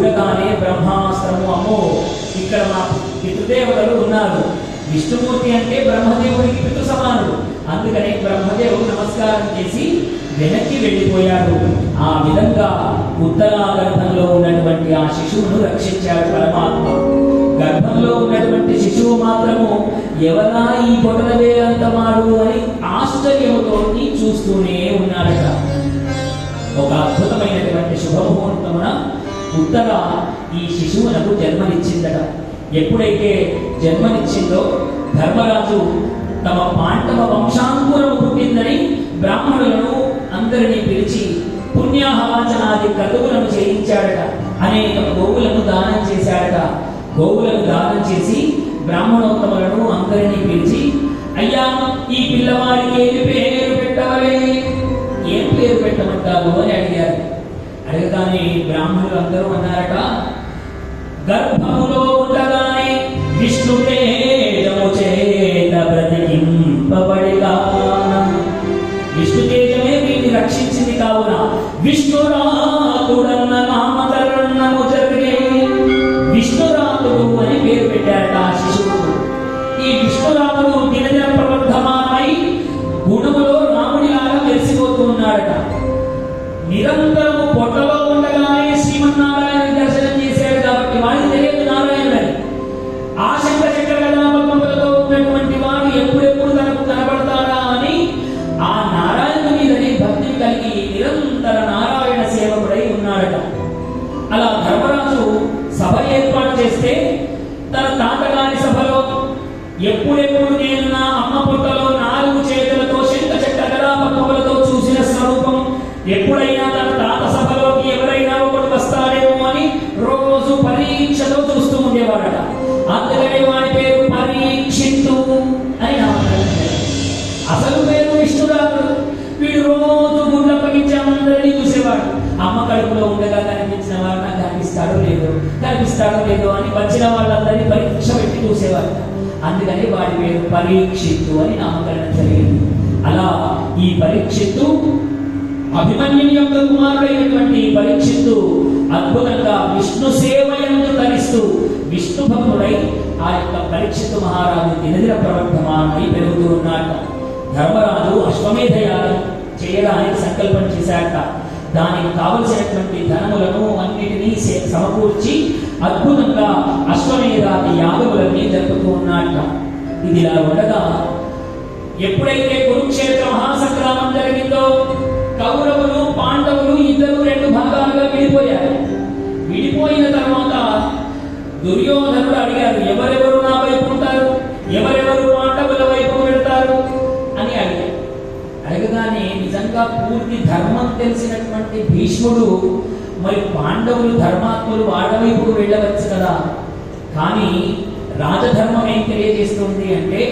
చూడగానే బ్రహ్మాస్త్రము, అమ్మో ఇక్కడ మా పితృదేవతలు ఉన్నారు, విష్ణుమూర్తి అంటే బ్రహ్మదేవుడికి పితృ సమానుడు, అందుకనే బ్రహ్మదేవుడు నమస్కారం చేసి వెనక్కి వెళ్ళిపోయాడు. ఆ విధంగా ఉత్తరా గర్భంలో ఉన్నటువంటి ఆ శిశువును రక్షించాడు పరమాత్మ. గర్భంలో ఉన్నటువంటి శిశువు మాత్రము ఎవరా ఈ బొటనవేలంతమాడు అని ఆశ్చర్యముతో చూస్తూనే ఉన్నాడట. ఒక అద్భుతమైనటువంటి శుభముహూర్తమున ఉత్తర ఈ శిశువునకు జన్మనిచ్చిందట. ఎప్పుడైతే జన్మనిచ్చిందో ధర్మరాజు తమ పాండవ వంశాంకురము పుట్టిందని బ్రాహ్మణులను అందరినీ పిలిచి పుణ్యాహవాచనాది క్రతువులను చేయించాడట. అనేక గోవులను దానం చేశాడట. గోవులను దానం చేసి బ్రాహ్మణోత్తములను అందరినీ పిలిచి, అయ్యా ఈ పిల్లవాడికి ఏమి పేరు పెట్టవలే, ఏం పేరు పెట్టమంటారు అని అడిగారు. అడగగానే బ్రాహ్మణులు అందరూ అన్నారట, గర్భములో ఉండగానే విష్ణు తేజము చేత బ్రతికింపబడిగా, విష్ణు తేజమే వీటిని రక్షించింది కావున విష్ణురాతుడన్న నామకరణము జరిగే విష్ణురాతుడు అని పేరు పెట్టారట ఆ శిశువుకు. ఈ విష్ణురాతుడు దినదిన ప్రవర్ధమానమై గుణములో రాముడిలాగా మెరిసిపోతూ ఉన్నాడట. నిరంతరము పొట్టలో ఉండగానే శ్రీమన్నారాయణ దర్శనం చేశాడు కాబట్టి వాడికి తెలియదు నారాయణుడని. ఆశంక చక్ర గదాపద్మములతో ఉన్నటువంటి వాడు ఎప్పుడెప్పుడు తనకు కనబడతాడా అని ఆ నారాయణుని మీదనే భక్తిని కలిగి నిరంతర నారాయణ సేవకుడై ఉన్నాడట. అలా ధర్మరాజు సభ ఏర్పాటు చేస్తే తన తాతగారి సభలో ఎప్పుడెప్పుడు నేను నా అమ్మ పుట్టలో 4 చేతులతో శంఖ చక్ర గదాపద్మములతో చూసిన స్వరూపం, ఎప్పుడైనా తన తాత సభలోకి ఎవరైనా ఒకటి వస్తాడేమో అని రోజు పరీక్షతో చూస్తూ ఉండేవాడట. అందుకనే వాడి పేరు పరీక్షిత్తు అని నామకరణం. అసలు పేరు విష్ణురాతుడు. వీడు రోజు గుండె పగించి అందరినీ చూసేవాడు. అమ్మ కడుపులో ఉండగా కనిపించిన వాడు నాకు కనిపిస్తాడో లేదో అని వచ్చిన వాళ్ళందరినీ పరీక్ష పెట్టి చూసేవాడు. అందుకని వాడి పేరు పరీక్షిత్తు అని నామకరణం జరిగింది. అలా ఈ పరీక్షిత్తు అభిమన్యుని యొక్క కుమారుడైనటువంటి పరీక్షిత్తు అద్భుతంగా విష్ణు సేవయందు తరిస్తూ విష్ణు భక్తుడై ఆ యొక్క పరీక్షిత్తు మహారాజు దినదిన ప్రవర్ధమానమై పెరుగుతూ ఉన్నాడు. ధర్మరాజు అశ్వమేధ యాగం చేయడానికి సంకల్పం చేశాట. దానికి కావలసినటువంటి ధనములను అన్నిటినీ సమకూర్చి అద్భుతంగా అశ్వమేధాది యాగములన్నీ జరుపుతూ ఉన్నాట. ఇది ఇలా ఉండగా ఎప్పుడైతే కురుక్షేత్ర మహాసంగ్రామం జరిగిందో కౌరవులు పాండవులు ఇద్దరు 2 భాగాలుగా విడిపోయారు. విడిపోయిన తర్వాత దుర్యోధనుడు అడిగారు, ఎవరెవరు నా వైపు ఉంటారు, ఎవరెవరు పాండవుల వైపు వెళ్తారు అని అడిగారు. అడగగానే నిజంగా పూర్తి ధర్మం తెలిసినటువంటి భీష్ముడు, మరి పాండవులు ధర్మాత్ములు వాళ్ళ వైపు వెళ్ళవచ్చు కదా, కానీ రాజధర్మం ఏం తెలియజేస్తుంది అంటే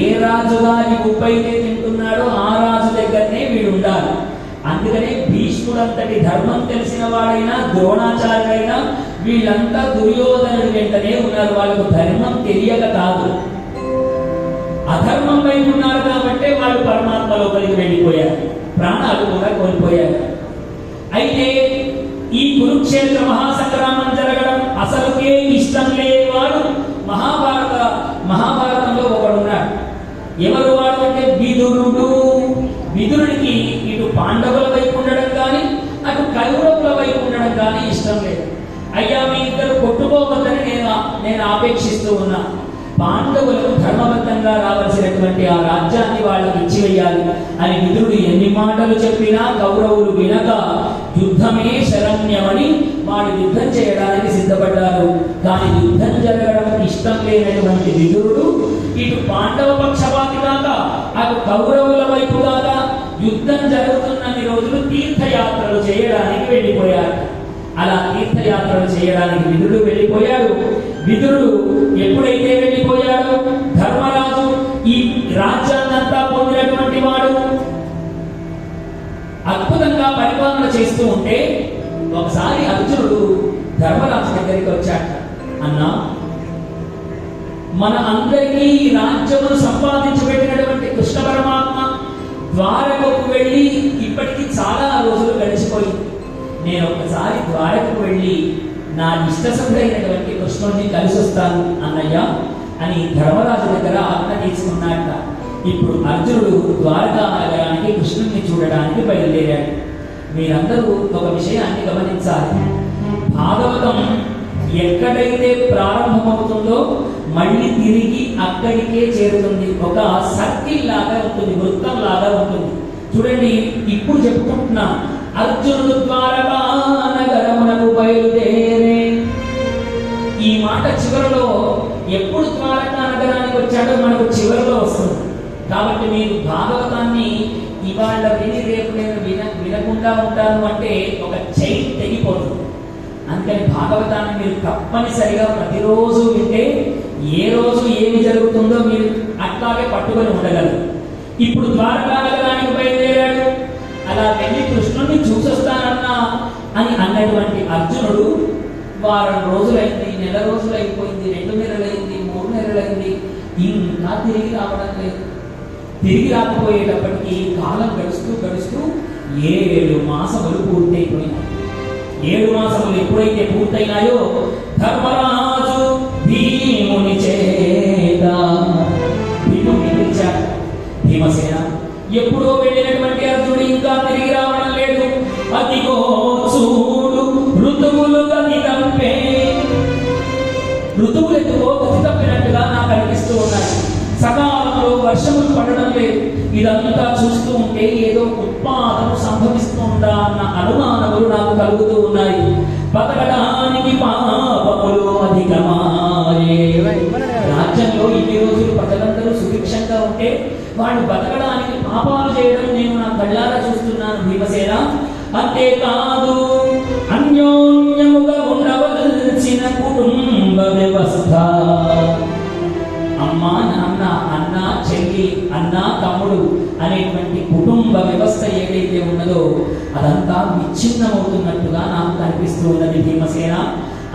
ఏ రాజుగారి ఉప్పైతే తింటున్నాడో ఆ రాజు దగ్గరనే వీడు ఉండాలి. అందుకనే భీష్ముడంతటి ధర్మం తెలిసిన వాడైనా ద్రోణాచార్యుడైనా వీళ్ళంతా దుర్యోధనుడి వెంటనే ఉన్నారు. వాళ్ళకు ధర్మం తెలియక కాదు, అధర్మం వైపు ఉన్నారు కాబట్టి వాళ్ళు పరమాత్మ లోపలికి వెళ్ళిపోయారు, ప్రాణాలు కూడా కోల్పోయారు. అయితే ఈ కురుక్షేత్ర మహాసంగ్రామం జరగడం అసలుకే ఇష్టం లేనివాడు మహాభారతంలో ఒకడున్నాడు. ఎవరు వాడు అంటే విదురుడు. విదురుడికి ఇటు పాండవుల వైపు ఉండడం కానీ అటు కౌరవుల వైపు ఉండడం కానీ ఇష్టం లేదు. అయ్యా మీ ఇద్దరు కొట్టుకోవద్దని నేను ఆపేక్షిస్తూ ఉన్నా. పాండవులకు ధర్మబద్ధంగా రావాల్సినటువంటి ఆ రాజ్యాన్ని వాళ్ళకి ఇచ్చివేయాలి అని విదురుడు ఎన్ని మాటలు చెప్పినా కౌరవులు వినక యుద్ధమే శరణ్యమని వాడు యుద్ధం చేయడానికి సిద్ధపడ్డారు. కానీ యుద్ధం జరగడం ఇష్టం లేనటువంటి విదురుడు ఇటు పాండవ పక్షపాతి కాగా అటు కౌరవుల వైపు కాగా యుద్ధం జరుగుతున్నన్ని రోజులు తీర్థయాత్రలు చేయడానికి వెళ్ళిపోయారు. అలా తీర్థయాత్రలు చేయడానికి విదురుడు వెళ్ళిపోయాడు. విదురుడు ఎప్పుడైతే వెళ్ళిపోయాడో ధర్మరాజు ఈ రాజ్యాన్నంతా పొందినటువంటి వాడు అద్భుతంగా పరిపాలన చేస్తూ ఉంటే ఒకసారి అర్జునుడు ధర్మరాజు దగ్గరికి వచ్చాట. అన్నా, మన అందరికీ ఈ రాజ్యమును సంపాదించి పెట్టినటువంటి కృష్ణ పరమాత్మ ద్వారకకు వెళ్ళి ఇప్పటికీ చాలా రోజులు గడిచిపోయింది. నేను ఒకసారి ద్వారకకు వెళ్ళి నా ఇష్టసభుడైనటువంటి కృష్ణుడిని కలిసి వస్తాను అన్నయ్య అని ధర్మరాజు దగ్గర ఆజ్ఞ తీసుకున్నాట. ఇప్పుడు అర్జునుడు ద్వారకా నగరానికి కృష్ణుడిని చూడడానికి బయలుదేరాడు. మీరందరూ ఒక విషయాన్ని గమనించాలి. భాగవతం ఎక్కడైతే ప్రారంభమవుతుందో మళ్ళీ తిరిగి అక్కడికే చేరుతుంది. ఒక సర్కిల్ లాగా ఉంటుంది, వృత్తం లాగా ఉంటుంది. చూడండి, ఇప్పుడు చెప్పుకుంటున్నా, అర్జునుడు ద్వారకా నగరమునకు బయలుదేరే. ఈ మాట చివరిలో ఎప్పుడు ద్వారకా నగరానికి వచ్చాడో మనకు చివరిలో వస్తుంది. కాబట్టి మీరు భాగవతాన్ని ఇవాళ విని రేపు నేను వినకుండా ఉంటాను అంటే ఒక చైన్ తెగిపోతుంది. అందుకని భాగవతాన్ని మీరు తప్పనిసరిగా ప్రతిరోజు వింటే ఏ రోజు ఏమి జరుగుతుందో మీరు అట్లాగే పట్టుకొని ఉండగలరు. ఇప్పుడు ద్వారకా నగరానికి బయలుదేరాడు. అలా వెళ్ళి కృష్ణుడిని చూసొస్తానన్నా అని అన్నటువంటి అర్జునుడు వారం రోజులైంది, నెల రోజులైపోయింది, 2 నెలలైంది, 3 నెలలైంది, ఇంకా తిరిగి రావడం లేదు. తిరిగి రాకపోయేటప్పటికీ కాలం గడుస్తూ గడుస్తూ 7 మాసములు పూర్తయిపోయినాయి. 7 మాసములు ఎప్పుడైతే పూర్తయినాయో ధర్మరాజు భీముని చేత భీముని పిలిచాడు. భీమసేన, ఎప్పుడో వెళ్ళినటువంటి అర్జునుడు ఇంకా తిరిగి రావడం లేదు. అదిగో చూడు, ఋతువులు గతి తప్పే. ఋతువులు ఎందుకో గతి తప్పినట్టుగా నాకు అనిపిస్తూ ఉన్నాయి. సకాలంలో వర్షములు పడడం లేదు. ఇదంతా చూస్తూ ఉంటే ఏదో ఉత్పాదన సంభవిస్తుందా అన్న అనుమానములు నాకు కలుగుతూ ఉన్నాయి. బతకడానికి పాపములు అధికమాయే. రాజ్యంలో ఇన్ని రోజులు ప్రజలందరూ సుభిక్షంగా ఉంటే వాళ్ళు బతకడానికి పాపాలు చేయడం నేను నా కళ్ళారా చూస్తున్నాను భీమసేన. అంతేకాదు, అన్యోన్యముగా ఉండవలసిన కుటుంబ వ్యవస్థ, అమ్మ నాన్న, అన్న చెల్లి, అన్న తమ్ముడు అనేటువంటి కుటుంబ వ్యవస్థ ఏదైతే ఉన్నదో అదంతా విచ్ఛిన్నమవుతున్నట్టుగా నాకు కనిపిస్తూ ఉన్నది భీమసేన.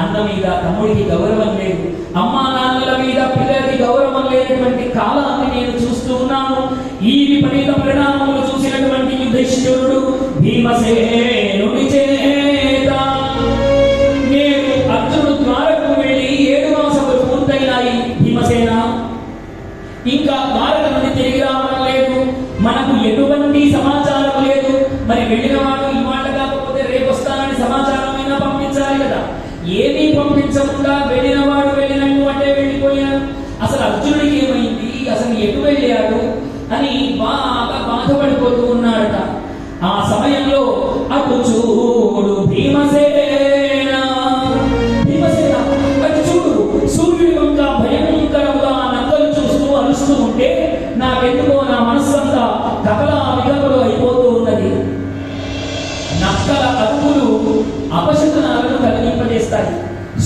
అన్న మీద తమ్ముడికి గౌరవం లేదు, అమ్మా నాన్నల మీద పిల్లలకి గౌరవం లేనటువంటి కాలాన్ని నేను చూస్తూ ఉన్నాను. ఈ విపరీత పరిణామములు చూసినటువంటి యుధిష్ఠిరుడు భీమసేనుని చేత నేను అర్జునుడు ద్వారకు వెళ్ళి 7 మాసములు పూర్తయినాయి. భీమసేన, ఇంకా ద్వారక నుండి తిరిగి రావడం లేదు, మనకు ఎటువంటి సమాచారం లేదు. మరి వెళ్ళిన వాడు ఇవాళ కాకపోతే రేపు వస్తానని సమాచారమైనా పంపించాలి కదా. ఏమీ పంపించకుండా వెళ్ళిన వాడు వెళ్ళినట్టు అంటే వెళ్ళిపోయాడు. అసలు అర్జునుడికి ఏమైంది, అసలు ఎటు వెళ్ళాడు అని బాగా బాధపడిపోతూ ఉన్నాడట. ఆ సమయంలో అటు చూడు భీమసేన, భీమసేన అటు చూడు, సూర్యుడి వంక భయంకరంగా నక్కలు చూస్తూ అరుస్తూ ఉంటే నాకెందుకో నా మనస్సంతా కకలా వికలు అయిపోతూ ఉన్నది. నక్కల అరుపులు అపశకునాలను కలిగింపజేస్తాయి.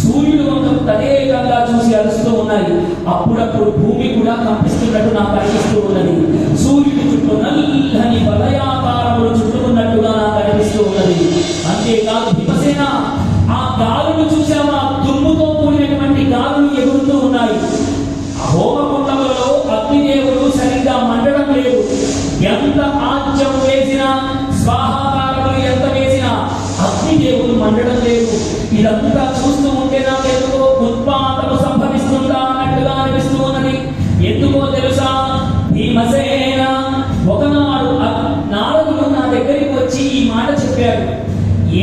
సూర్యుడు వంక తదేకంగా చూసి అరుస్తూ ఉన్నాయి. అప్పుడప్పుడు భూమి కూడా కంపిస్తున్నట్టు నాకు అనిపిస్తూ ఉన్నది. సూర్యుడి చుట్టూ నల్లని వలయాకారములు చుట్టుకున్నట్టుగా నాకు అనిపిస్తూ ఉన్నది. అంతేకాదు భీమసేన, ఆ గాలులు చూసావా, దుమ్ముతో కూడినటువంటి గాలులు ఎగురుతూ ఉన్నాయి. హోమకుండములలో అగ్నిదేవుడు సరిగ్గా మండడం లేదు. ఎంత ఆజ్యం వేసినా, స్వాహాకారములు ఎంత వేసినా అగ్నిదేవుడు మండడం లేదు. ఇదంతా చూస్తూ ఉంటే నాకు ఎందుకో ఉత్పాతము సంభవిస్తుందా అన్నట్టుగా అనిపిస్తూ ఉన్నది. ఎందుకో తెలుసా భీమసేన, ఒకనాడు నారదుడు నా దగ్గరికి వచ్చి ఈ మాట చెప్పాడు.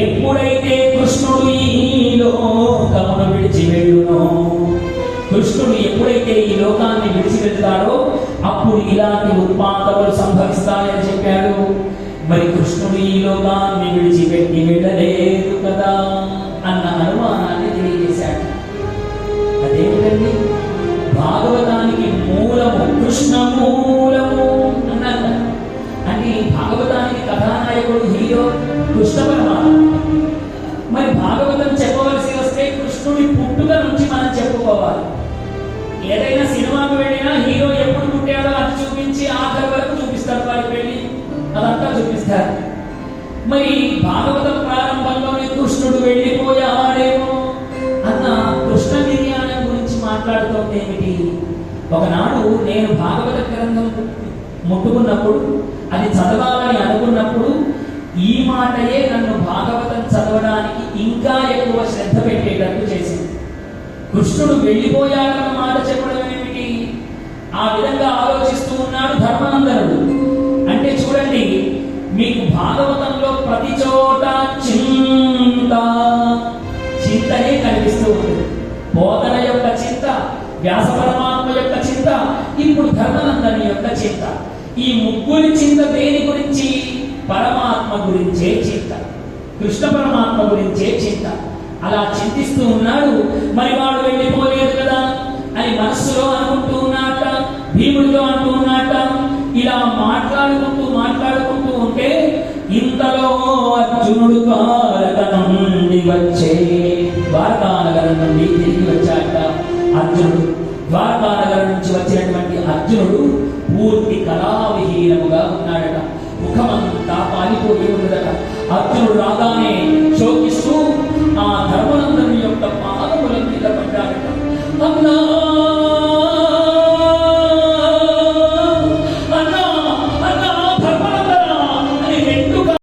ఎప్పుడైతే కృష్ణుడు ఈ లోకమును విడిచి వెళ్ళునో, కృష్ణుడు ఎప్పుడైతే ఈ లోకాన్ని విడిచి వెళ్తాడో అప్పుడు ఇలాంటి ఉత్పాతములు సంభవిస్తాయని చెప్పాడు. మరి కృష్ణుడు ఈ లోకాన్ని విడిచిపెట్టి వెళ్ళలేదు కదా అన్న అనుమానాన్ని తెలియజేశాడు. అదేమిటండి, భాగవతానికి మూలము కృష్ణ మూలము అన్నారు. అంటే భాగవతానికి కథానాయకుడు హీరో కృష్ణ పరమాత్మ. మరి భాగవతం చెప్పవలసి వస్తే కృష్ణుడి పుట్టుక నుంచి మనం చెప్పుకోవాలి. ఏదైనా సినిమాకు వెళ్ళినా హీరో ఎప్పుడు పుట్టాడో అది చూపించి ఆఖరి వరకు చూపిస్తారు, వారి పెళ్లి అదంతా చూపిస్తారు. మరి భాగవతం ప్రారంభంలోనే కృష్ణుడు వెళ్ళిపోయాడేమో అన్న కృష్ణ నిర్యాణం గురించి మాట్లాడుతోంది ఏమిటి? ఒకనాడు నేను భాగవత గ్రంథం ముట్టుకున్నప్పుడు, అది చదవాలని అనుకున్నప్పుడు ఈ మాటయే నన్ను భాగవతం చదవడానికి ఇంకా ఎక్కువ శ్రద్ధ పెట్టేట కృష్ణుడు వెళ్ళిపోయాడన్న మాట చెప్పడం ఏమిటి? ఆ విధంగా ఆలోచిస్తూ ఉన్నాడు ధర్మనందనుడు. అంటే చూడండి, మీకు భాగవతంలో ప్రతి చోట చింతనే కనిపిస్తూ ఉంటుంది. బోధన యొక్క చింత, వ్యాస పరమాత్మ యొక్క చింత, ఇప్పుడు ధర్మనందని యొక్క చింత. ఈ ముగ్గురి చింత దేని గురించి? పరమాత్మ గురించే చింత, కృష్ణ పరమాత్మ గురించే చింత. అలా చింతిస్తూ ఉన్నాడు. మరి వాడు వెళ్ళిపోలేదు కదా అని మనస్సులో అనుకుంటూ ఉన్నట్ట, భీముడితో అంటూ ఉన్నట్ట. ఇలా మాట్లాడుకుంటూ ఉంటే ఇంతలో అర్జునుడు ద్వారకానగరం నుండి తిరిగి వచ్చాట. అర్జునుడు ద్వారకానగరం నుంచి వచ్చినటువంటి అర్జునుడు పూర్తి కళావిహీనముగా ఉన్నాడట. ముఖమంతా పాలిపోయి ఉన్నదట. అర్జునుడు